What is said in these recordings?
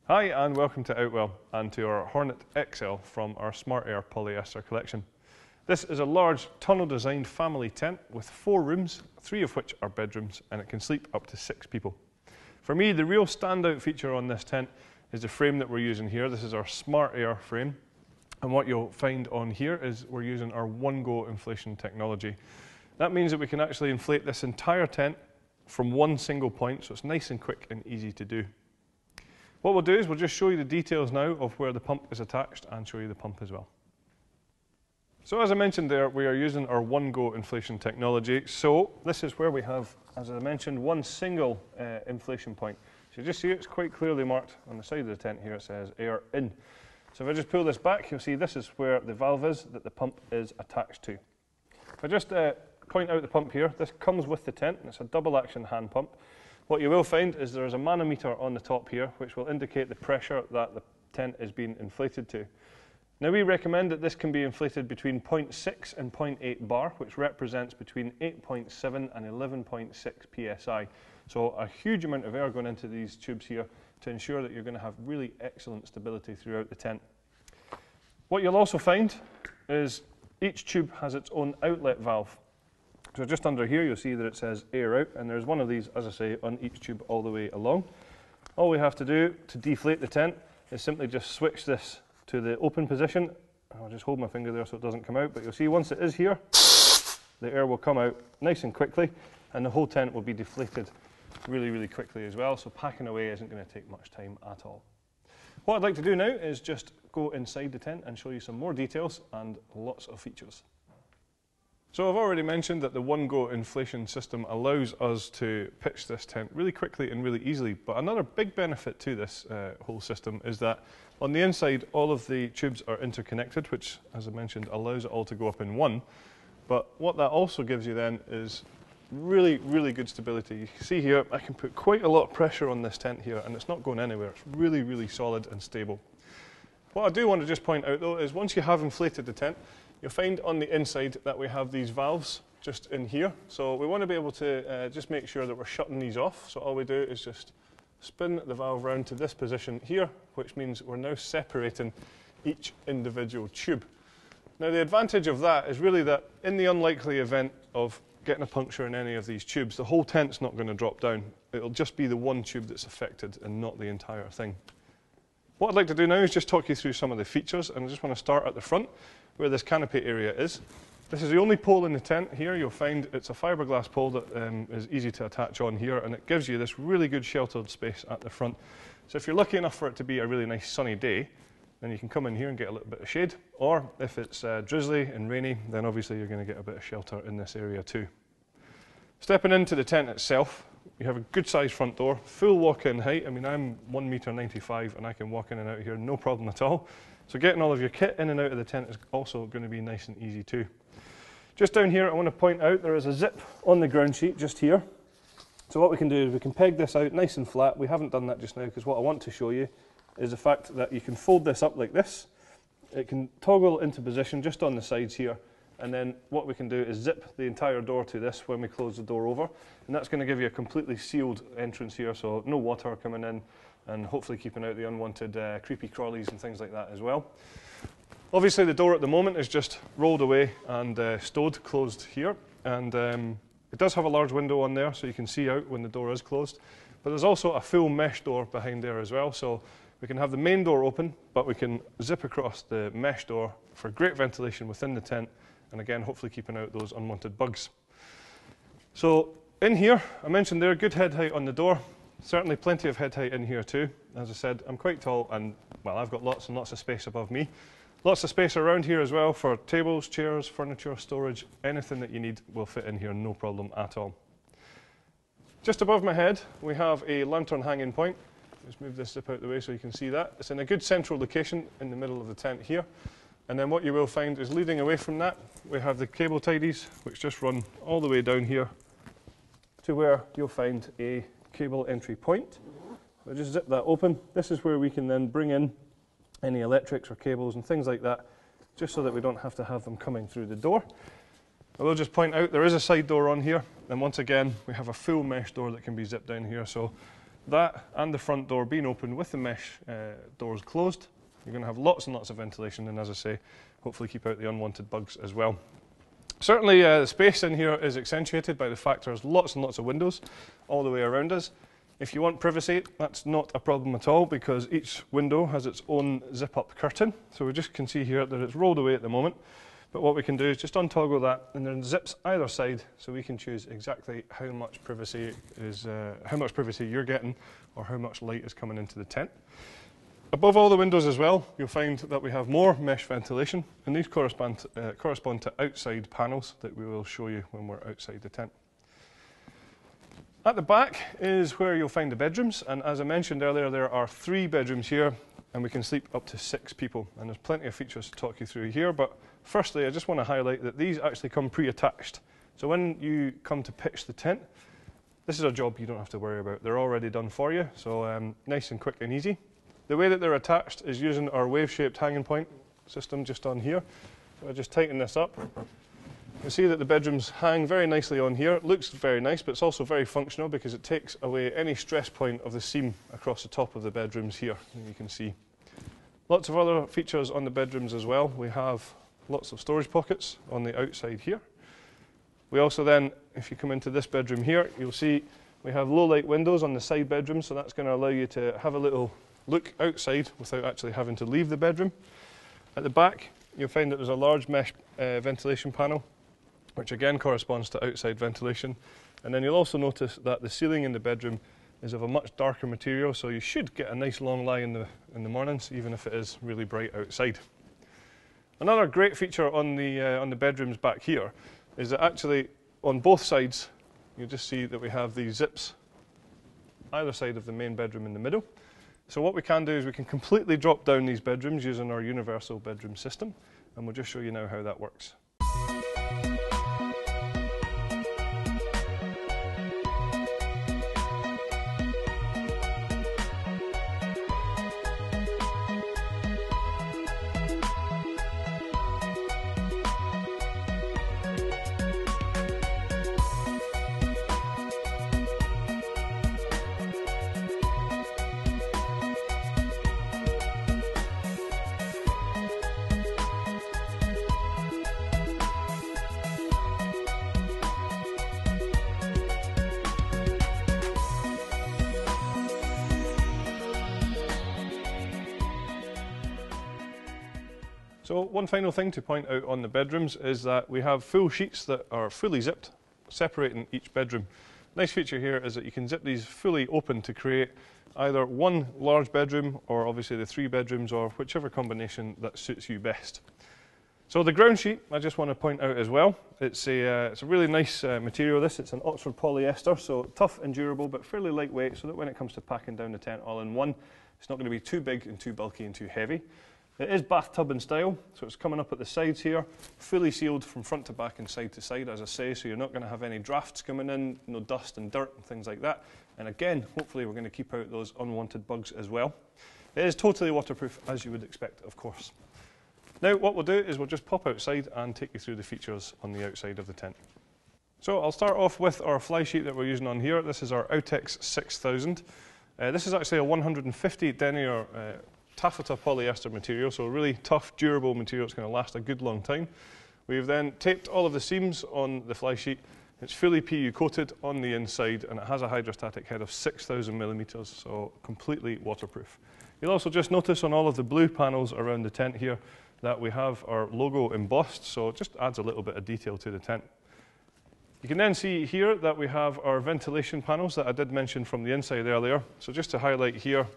Hi and welcome to Outwell and to our Hornet XL from our Smart Air polyester collection. This is a large tunnel designed family tent with 4 rooms, 3 of which are bedrooms, and it can sleep up to 6 people. For me, the real standout feature on this tent is the frame that we're using here. This is our Smart Air frame, and what you'll find on here is we're using our one-go inflation technology. That means that we can actually inflate this entire tent from one single point, so it's nice and quick and easy to do. What we'll do is we'll just show you the details now of where the pump is attached and show you the pump as well. So as I mentioned there, we are using our one-go inflation technology. So this is where we have, as I mentioned, one single inflation point. So you just see it's quite clearly marked on the side of the tent here. It says air in. So if I just pull this back, you'll see this is where the valve is that the pump is attached to. If I just point out the pump here, this comes with the tent, and it's a double action hand pump. What you will find is there is a manometer on the top here which will indicate the pressure that the tent is being inflated to. Now we recommend that this can be inflated between 0.6 and 0.8 bar, which represents between 8.7 and 11.6 psi. So a huge amount of air going into these tubes here to ensure that you're going to have really excellent stability throughout the tent. What you'll also find is each tube has its own outlet valve. So just under here you'll see that it says air out, and there's one of these, as I say, on each tube all the way along. All we have to do to deflate the tent is simply just switch this to the open position. I'll just hold my finger there so it doesn't come out, but you'll see once it is here, the air will come out nice and quickly, and the whole tent will be deflated really, really quickly as well, so packing away isn't going to take much time at all. What I'd like to do now is just go inside the tent and show you some more details and lots of features. So I've already mentioned that the one-go inflation system allows us to pitch this tent really quickly and really easily, but another big benefit to this whole system is that on the inside all of the tubes are interconnected, which, as I mentioned, allows it all to go up in one. But what that also gives you then is really, really good stability. You can see here I can put quite a lot of pressure on this tent here and it's not going anywhere. It's really, really solid and stable. What I do want to just point out though is once you have inflated the tent, you'll find on the inside that we have these valves just in here. So we want to be able to just make sure that we're shutting these off. So all we do is just spin the valve round to this position here, which means we're now separating each individual tube. Now the advantage of that is really that in the unlikely event of getting a puncture in any of these tubes, the whole tent's not going to drop down. It'll just be the one tube that's affected and not the entire thing. What I'd like to do now is just talk you through some of the features, and I just want to start at the front where this canopy area is. This is the only pole in the tent here. You'll find it's a fiberglass pole that is easy to attach on here, and it gives you this really good sheltered space at the front. So if you're lucky enough for it to be a really nice sunny day, then you can come in here and get a little bit of shade, or if it's drizzly and rainy, then obviously you're going to get a bit of shelter in this area too. Stepping into the tent itself, you have a good sized front door, full walk-in height. I mean, I'm 1.95 m and I can walk in and out here no problem at all. So getting all of your kit in and out of the tent is also going to be nice and easy too. Just down here I want to point out there is a zip on the ground sheet just here. So what we can do is we can peg this out nice and flat. We haven't done that just now because what I want to show you is the fact that you can fold this up like this. It can toggle into position just on the sides here, and then what we can do is zip the entire door to this when we close the door over, and that's going to give you a completely sealed entrance here, so no water coming in and hopefully keeping out the unwanted creepy crawlies and things like that as well. Obviously the door at the moment is just rolled away and stowed, closed here, and it does have a large window on there so you can see out when the door is closed, but there's also a full mesh door behind there as well, so we can have the main door open, but we can zip across the mesh door for great ventilation within the tent, and again hopefully keeping out those unwanted bugs. So in here, I mentioned there, good head height on the door, certainly plenty of head height in here too. As I said, I'm quite tall and, well, I've got lots and lots of space above me. Lots of space around here as well for tables, chairs, furniture, storage, anything that you need will fit in here, no problem at all. Just above my head we have a lantern hanging point. Just move this zip out the way so you can see that. It's in a good central location in the middle of the tent here. And then what you will find is leading away from that, we have the cable tidies, which just run all the way down here to where you'll find a cable entry point. We'll just zip that open. This is where we can then bring in any electrics or cables and things like that, just so that we don't have to have them coming through the door. I will just point out there is a side door on here, and once again we have a full mesh door that can be zipped down here, so that and the front door being open with the mesh doors closed, you're going to have lots and lots of ventilation, and as I say, hopefully keep out the unwanted bugs as well. Certainly the space in here is accentuated by the fact there's lots and lots of windows all the way around us. If you want privacy, that's not a problem at all, because each window has its own zip-up curtain. So we just can see here that it's rolled away at the moment. But what we can do is just untoggle that, and then zips either side, so we can choose exactly how much privacy you're getting, or how much light is coming into the tent. Above all the windows as well, you'll find that we have more mesh ventilation, and these correspond to outside panels that we will show you when we're outside the tent. At the back is where you'll find the bedrooms, and as I mentioned earlier, there are 3 bedrooms here, and we can sleep up to 6 people, and there's plenty of features to talk you through here. But firstly, I just want to highlight that these actually come pre-attached. So when you come to pitch the tent, this is a job you don't have to worry about. They're already done for you, so nice and quick and easy. The way that they're attached is using our wave-shaped hanging point system just on here. So I just tighten this up. You see that the bedrooms hang very nicely on here. It looks very nice, but it's also very functional because it takes away any stress point of the seam across the top of the bedrooms here, and you can see. Lots of other features on the bedrooms as well. We have lots of storage pockets on the outside here. We also then, if you come into this bedroom here, you'll see we have low light windows on the side bedrooms, so that's going to allow you to have a little look outside without actually having to leave the bedroom. At the back, you'll find that there's a large mesh ventilation panel, which again corresponds to outside ventilation. And then you'll also notice that the ceiling in the bedroom is of a much darker material, so you should get a nice long lie in the mornings, even if it is really bright outside. Another great feature on the bedrooms back here is that actually on both sides, you'll just see that we have these zips either side of the main bedroom in the middle. So what we can do is we can completely drop down these bedrooms using our universal bedroom system, and we'll just show you now how that works. So one final thing to point out on the bedrooms is that we have full sheets that are fully zipped, separating each bedroom. Nice feature here is that you can zip these fully open to create either one large bedroom or obviously the 3 bedrooms, or whichever combination that suits you best. So the ground sheet, I just want to point out as well, it's a really nice material this. It's an Oxford polyester, so tough and durable but fairly lightweight, so that when it comes to packing down the tent all in one, it's not going to be too big and too bulky and too heavy. It is bathtub in style, so it's coming up at the sides here, fully sealed from front to back and side to side, as I say, so you're not going to have any drafts coming in, no dust and dirt and things like that. And again, hopefully we're going to keep out those unwanted bugs as well. It is totally waterproof, as you would expect, of course. Now what we'll do is we'll just pop outside and take you through the features on the outside of the tent. So I'll start off with our fly sheet that we're using on here. This is our Outex 6000. This is actually a 150 denier taffeta polyester material, so a really tough, durable material. It's going to last a good long time. We've then taped all of the seams on the fly sheet. It's fully PU coated on the inside, and it has a hydrostatic head of 6,000 millimeters, so completely waterproof. You'll also just notice on all of the blue panels around the tent here that we have our logo embossed, so it just adds a little bit of detail to the tent. You can then see here that we have our ventilation panels that I did mention from the inside earlier. So just to highlight here,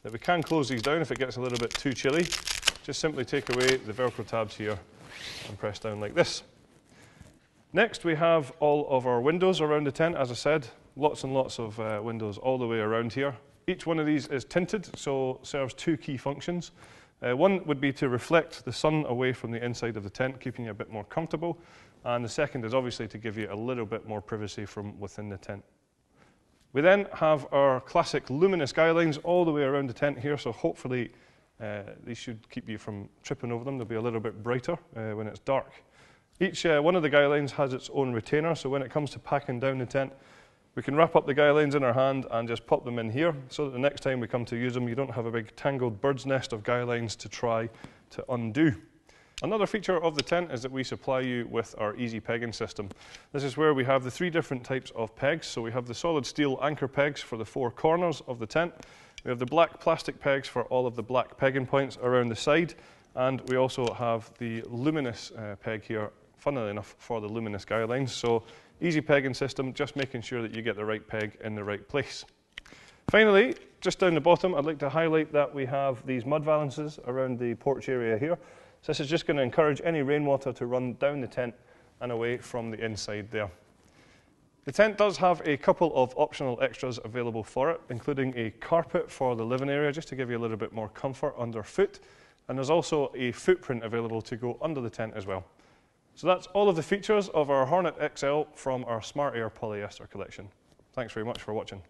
that we can close these down if it gets a little bit too chilly. Just simply take away the Velcro tabs here and press down like this. Next we have all of our windows around the tent. As I said, lots and lots of windows all the way around here. Each one of these is tinted, so serves 2 key functions. One would be to reflect the sun away from the inside of the tent, keeping you a bit more comfortable. And the second is obviously to give you a little bit more privacy from within the tent. We then have our classic luminous guy lines all the way around the tent here, so hopefully these should keep you from tripping over them. They'll be a little bit brighter when it's dark. Each one of the guy lines has its own retainer, so when it comes to packing down the tent, We can wrap up the guy lines in our hand and just pop them in here so that the next time we come to use them, you don't have a big tangled bird's nest of guy lines to try to undo. Another feature of the tent is that we supply you with our easy pegging system. This is where we have the 3 different types of pegs. So we have the solid steel anchor pegs for the 4 corners of the tent. We have the black plastic pegs for all of the black pegging points around the side. And we also have the luminous peg here, funnily enough, for the luminous guy lines. So easy pegging system, just making sure that you get the right peg in the right place. Finally, just down the bottom, I'd like to highlight that we have these mud valances around the porch area here. So this is just going to encourage any rainwater to run down the tent and away from the inside there. The tent does have a couple of optional extras available for it, including a carpet for the living area, just to give you a little bit more comfort underfoot. And there's also a footprint available to go under the tent as well. So that's all of the features of our Hornet XL from our Smart Air polyester collection. Thanks very much for watching.